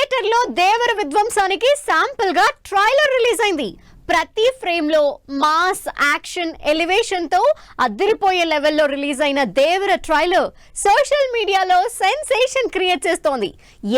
Theatre లో దేవర విధ్వంసానికి sample గా ట్రైలర్ రిలీజ్ అయింది. ప్రతి ఫ్రేమ్ లో మాస్ యాక్షన్ ఎలివేషన్ తో అదిరిపోయే లెవెల్లో రిలీజ్ అయిన దేవర ట్రైలర్ సోషల్ మీడియాలో సెన్సేషన్ క్రియేట్ చేస్తోంది.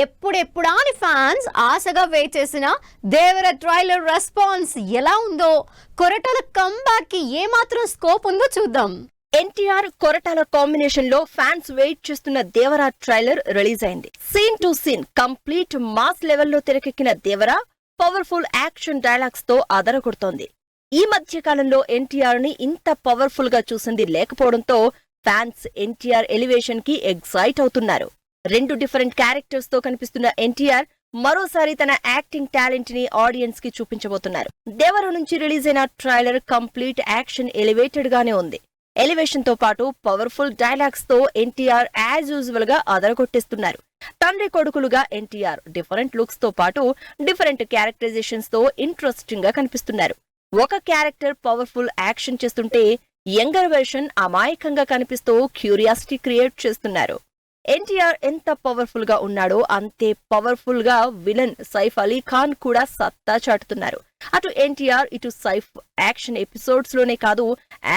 ఎప్పుడెప్పుడా అని ఫ్యాన్స్ ఆశగా వెయిట్ చేసిన దేవర ట్రైలర్ రెస్పాన్స్ ఎలా ఉందో, కొరటాల కంబ్యాక్ కి ఏమాత్రం స్కోప్ ఉందో చూద్దాం. ఎన్టీఆర్ కొరటాల కాంబినేషన్ లో ఫ్యాన్స్ వెయిట్ చేస్తున్న దేవరా ట్రైలర్ రిలీజ్ అయింది. Scene to scene complete mass లెవెల్లో తెరకెక్కిన దేవరా పవర్ఫుల్ యాక్షన్ డైలాగ్స్ తో అదరగొడుతోంది. ఈ మధ్య కాలంలో ఎన్టీఆర్ ని ఇంత పవర్ఫుల్ గా చూసింది లేకపోవడంతో ఫ్యాన్స్ ఎన్టీఆర్ ఎలివేషన్ కి ఎగ్జైట్ అవుతున్నారు. 2 డిఫరెంట్ క్యారెక్టర్స్ తో కనిపిస్తున్న ఎన్టీఆర్ మరోసారి తన యాక్టింగ్ టాలెంట్ ని ఆడియన్స్ కి చూపించబోతున్నారు. దేవర నుంచి రిలీజ్ అయిన ట్రైలర్ కంప్లీట్ యాక్షన్ ఎలివేటెడ్ గానే ఉంది. ఎలివేషన్ తో పాటు పవర్ఫుల్ డైలాగ్స్ తో ఎన్టీఆర్ యాజ్ యూజువల్ గా అదరగొట్టేస్తున్నారు. తండ్రి కొడుకులుగా ఎన్టీఆర్ డిఫరెంట్ లుక్స్ తో పాటు డిఫరెంట్ క్యారెక్టరైజేషన్స్ తో ఇంట్రెస్టింగ్ గా కనిపిస్తున్నారు. ఒక క్యారెక్టర్ పవర్ఫుల్ యాక్షన్ చేస్తుంటే యంగర్ వెర్షన్ అమాయకంగా కనిపిస్తూ క్యూరియాసిటీ క్రియేట్ చేస్తున్నారు. ఎన్టీఆర్ ఎంత పవర్ఫుల్ గా ఉన్నాడో అంతే పవర్ఫుల్ గా విలన్ సైఫ్ అలీ ఖాన్ కూడా సత్తా చాటుతున్నారు. అటు ఎన్టీఆర్ ఇటు సైఫ్ యాక్షన్ ఎపిసోడ్స్ లోనే కాదు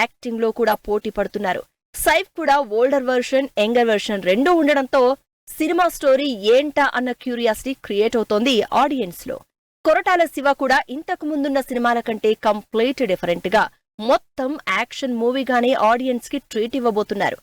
యాక్టింగ్ లో కూడా పోటీ పడుతున్నారు. సైఫ్ కూడా ఓల్డర్ వెర్షన్ యంగర్ వెర్షన్ రెండూ ఉండడంతో సినిమా స్టోరీ ఏంటా అన్న క్యూరియాసిటీ క్రియేట్ అవుతోంది ఆడియన్స్ లో. కొరటాల శివ కూడా ఇంతకు ముందున్న సినిమాల కంటే కంప్లీట్ డిఫరెంట్ గా మొత్తం యాక్షన్ మూవీగానే ఆడియన్స్ కి ట్రీట్ ఇవ్వబోతున్నారు.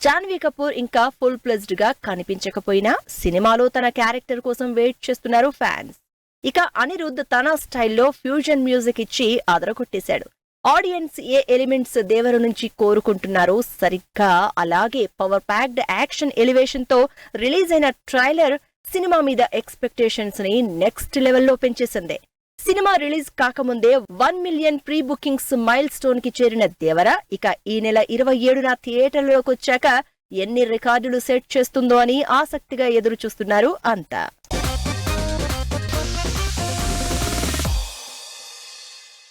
జాన్వీ కపూర్ ఇంకా ఫుల్ ప్లెజ్డ్ గా కనిపించకపోయినా సినిమాలో తన క్యారెక్టర్ కోసం వెయిట్ చేస్తున్నారు ఫ్యాన్స్. ఇక అనిరుద్ధ్ తన స్టైల్లో ఫ్యూజన్ మ్యూజిక్ ఇచ్చి అదరగొట్టేశాడు. ఆడియన్స్ ఏ ఎలిమెంట్స్ దేవర నుంచి కోరుకుంటున్నారో సరిగ్గా అలాగే పవర్ ప్యాక్డ్ యాక్షన్ ఎలివేషన్ తో రిలీజ్ అయిన ట్రైలర్ సినిమా మీద ఎక్స్పెక్టేషన్స్ ని నెక్స్ట్ లెవెల్లో పెంచేసింది. సినిమా రిలీజ్ కాకముందే 1 million pre bookings mile stone కి చేరిన దేవర ఇక ఈ నెల 27న థియేటర్లోకి వచ్చాక ఎన్ని రికార్డులు సెట్ చేస్తుందో అని ఆసక్తిగా ఎదురు చూస్తున్నారు అంతా.